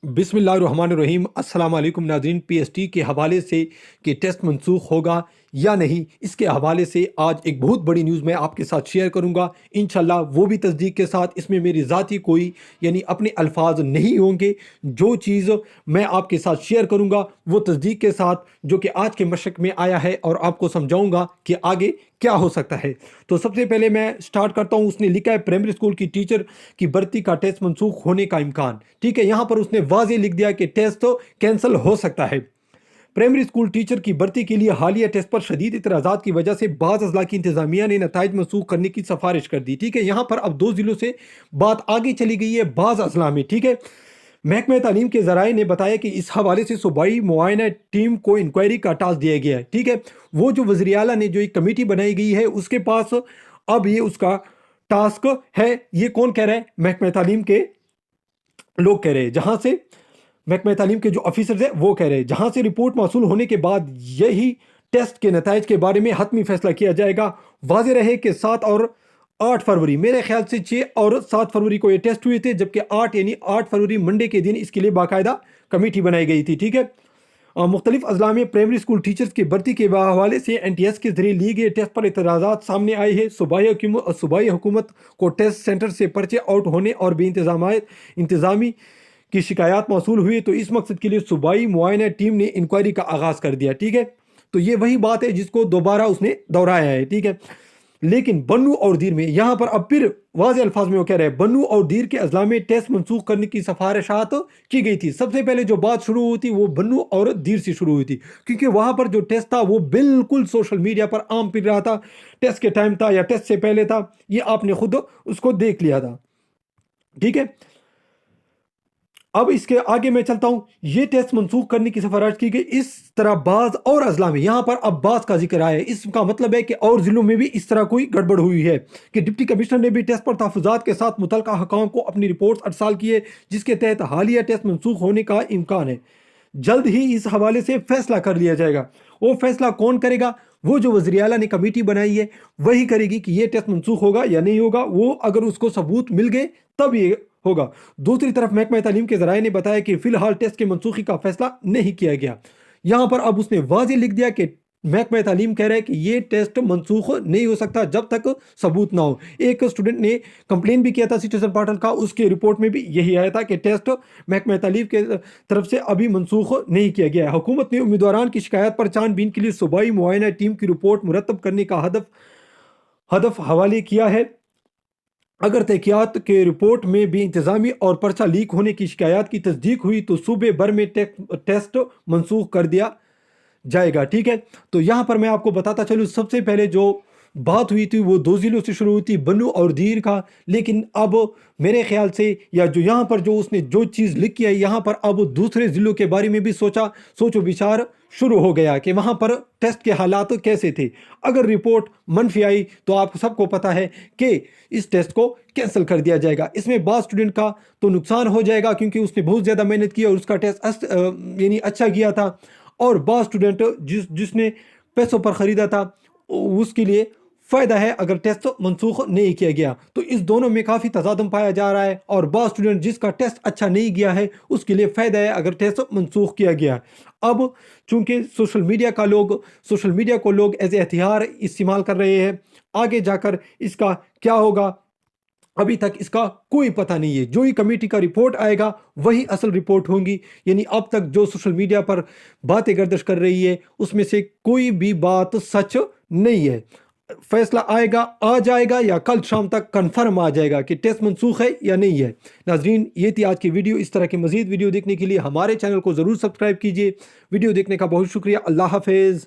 बिस्मिल्लाहिर्रहमानिर्रहीम। अस्सलाम वालेकुम नाज़रीन। पीएसटी के हवाले से कि टेस्ट मनसूख होगा या नहीं, इसके हवाले से आज एक बहुत बड़ी न्यूज़ मैं आपके साथ शेयर करूंगा इंशाल्लाह, वो भी तस्दीक के साथ। इसमें मेरी ज़ाती कोई यानी अपने अल्फाज नहीं होंगे। जो चीज़ मैं आपके साथ शेयर करूंगा वो तस्दीक के साथ, जो कि आज के मशक में आया है, और आपको समझाऊंगा कि आगे क्या हो सकता है। तो सबसे पहले मैं स्टार्ट करता हूँ। उसने लिखा है प्राइमरी स्कूल की टीचर की भर्ती का टेस्ट मनसूख होने का इम्कान। ठीक है, यहाँ पर उसने वाज़ेह लिख दिया कि टेस्ट तो कैंसिल हो सकता है। प्राइमरी स्कूल टीचर की भर्ती के लिए हालिया टेस्ट पर शदीद इतराज़ात की वजह से बाज़ अजला की इंतजामिया ने नताइज मनसूख करने की सिफारिश कर दी। ठीक है, यहाँ पर अब 2 ज़िलों से बात आगे चली गई है बाज़ अजला में। ठीक है, महकमा तालीम के ज़राए ने बताया कि इस हवाले से सूबाई मुआयना टीम को इंक्वायरी का टास्क दिया गया है। ठीक है, वो जो वज़ीर आला ने जो एक कमेटी बनाई गई है उसके पास अब ये उसका टास्क है। ये कौन कह रहा है? महकमा तालीम के लोग कह रहे हैं, जहाँ से महकमा तालीम के जो ऑफिसर्स हैं वो कह रहे हैं, जहाँ से रिपोर्ट मौसूल होने के बाद यही टेस्ट के नताइज के बारे में हतमी फैसला किया जाएगा। वाज़ेह रहे कि 7 और 8 फरवरी, मेरे ख्याल से 6 और 7 फरवरी को ये टेस्ट हुए थे, जबकि 8 फरवरी मंडे के दिन इसके लिए बाकायदा कमेटी बनाई गई थी। ठीक है, मुख्तलिफ अजला में प्राइमरी स्कूल टीचर्स की भर्ती के हवाले से NTS के जरिए लिए गए टेस्ट पर इतराज़ात सामने आए हैं। सूबाई हुकूमत को टेस्ट सेंटर से पर्चे आउट होने और इंतज़ामी की शिकायत मौसूल हुई, तो इस मकसद के लिए सूबाई मुआयना टीम ने इंक्वायरी का आगाज़ कर दिया। ठीक है, तो ये वही बात है जिसको दोबारा उसने दोहराया है। ठीक है, लेकिन बन्नू और दीर में यहाँ पर अब फिर वाज़ेह अल्फाज में वो कह रहे हैं, बन्नू और दीर के अजला में टेस्ट मनसूख करने की सिफारिशात की गई थी। सबसे पहले जो बात शुरू हुई थी वो बन्नू और दीर से शुरू हुई थी, क्योंकि वहाँ पर जो टेस्ट था वो बिल्कुल सोशल मीडिया पर आम फिर रहा था। टेस्ट के टाइम था या टेस्ट से पहले था, ये आपने खुद उसको देख लिया था। ठीक है, अब इसके आगे मैं चलता हूं। ये टेस्ट मनसूख करने की सिफारिश की गई। इस तरह बाज और अजला में, यहाँ पर अब बाज का जिक्र आया है, इसका मतलब है कि और जिलों में भी इस तरह कोई गड़बड़ हुई है कि डिप्टी कमिश्नर ने भी टेस्ट पर तहफ़्फ़ुज़ात के साथ मुतल्लिक़ा हकाम को अपनी रिपोर्ट अरसाल की है, जिसके तहत हालिया टेस्ट मनसूख होने का इम्कान है। जल्द ही इस हवाले से फैसला कर लिया जाएगा। वो फैसला कौन करेगा? वो जो वज़ीर आला ने कमेटी बनाई है वही करेगी कि ये टेस्ट मनसूख होगा या नहीं होगा। वो अगर उसको सबूत मिल गए तब ये होगा। दूसरी तरफ महकमा तालीम के ज़राए ने बताया कि फ़िलहाल टेस्ट के मनसूखी का फैसला नहीं किया गया। यहाँ पर अब उसने वाज़ेह लिख दिया कि महकमा तालीम कह रहा है कि ये टेस्ट मनसूख नहीं हो सकता जब तक सबूत ना हो। एक स्टूडेंट ने कंप्लेन भी किया था सिटीजन पोर्टल का, उसके रिपोर्ट में भी यही आया था कि टेस्ट महकमा तालीम के तरफ से अभी मनसूख नहीं किया गया है। हुकूमत ने उम्मीदवारान की शिकायत पर छानबीन के लिए सूबाई मुआयना टीम की रिपोर्ट मुरतब करने का हदफ हवाले किया है। अगर तहकीकात के रिपोर्ट में भी इंतजामी और पर्चा लीक होने की शिकायत की तस्दीक हुई तो सूबे भर में टेस्ट मनसूख कर दिया जाएगा। ठीक है, तो यहाँ पर मैं आपको बताता चलूँ, सबसे पहले जो बात हुई थी वो 2 ज़िलों से शुरू हुई थी, बन्नू और दीर का। लेकिन अब मेरे ख्याल से, या जो यहाँ पर जो उसने जो चीज़ लिखी है, यहाँ पर अब दूसरे ज़िलों के बारे में भी सोचो विचार शुरू हो गया कि वहाँ पर टेस्ट के हालात कैसे थे। अगर रिपोर्ट मनफी आई तो आप सबको पता है कि इस टेस्ट को कैंसिल कर दिया जाएगा। इसमें बाद स्टूडेंट का तो नुकसान हो जाएगा क्योंकि उसने बहुत ज़्यादा मेहनत की और उसका टेस्ट यानी अच्छा किया था, और बाद स्टूडेंट जिसने पैसों पर ख़रीदा था उसके लिए फ़ायदा है अगर टेस्ट मनसूख नहीं किया गया। तो इस दोनों में काफ़ी तजादम पाया जा रहा है, और बाद स्टूडेंट जिसका टेस्ट अच्छा नहीं गया है उसके लिए फ़ायदा है अगर टेस्ट मनसूख किया गया। अब चूँकि सोशल मीडिया को लोग एज एहतियार इस्तेमाल कर रहे हैं, आगे जाकर इसका क्या होगा अभी तक इसका कोई पता नहीं है। जो ही कमेटी का रिपोर्ट आएगा वही असल रिपोर्ट होंगी। यानी अब तक जो सोशल मीडिया पर बातें गर्दिश कर रही है उसमें से कोई भी बात सच नहीं है। फैसला आएगा, आ जाएगा, या कल शाम तक कंफर्म आ जाएगा कि टेस्ट मनसूख है या नहीं है। नाजरीन, ये थी आज की वीडियो। इस तरह के मज़ीद वीडियो देखने के लिए हमारे चैनल को ज़रूर सब्सक्राइब कीजिए। वीडियो देखने का बहुत शुक्रिया। अल्लाह हाफिज़।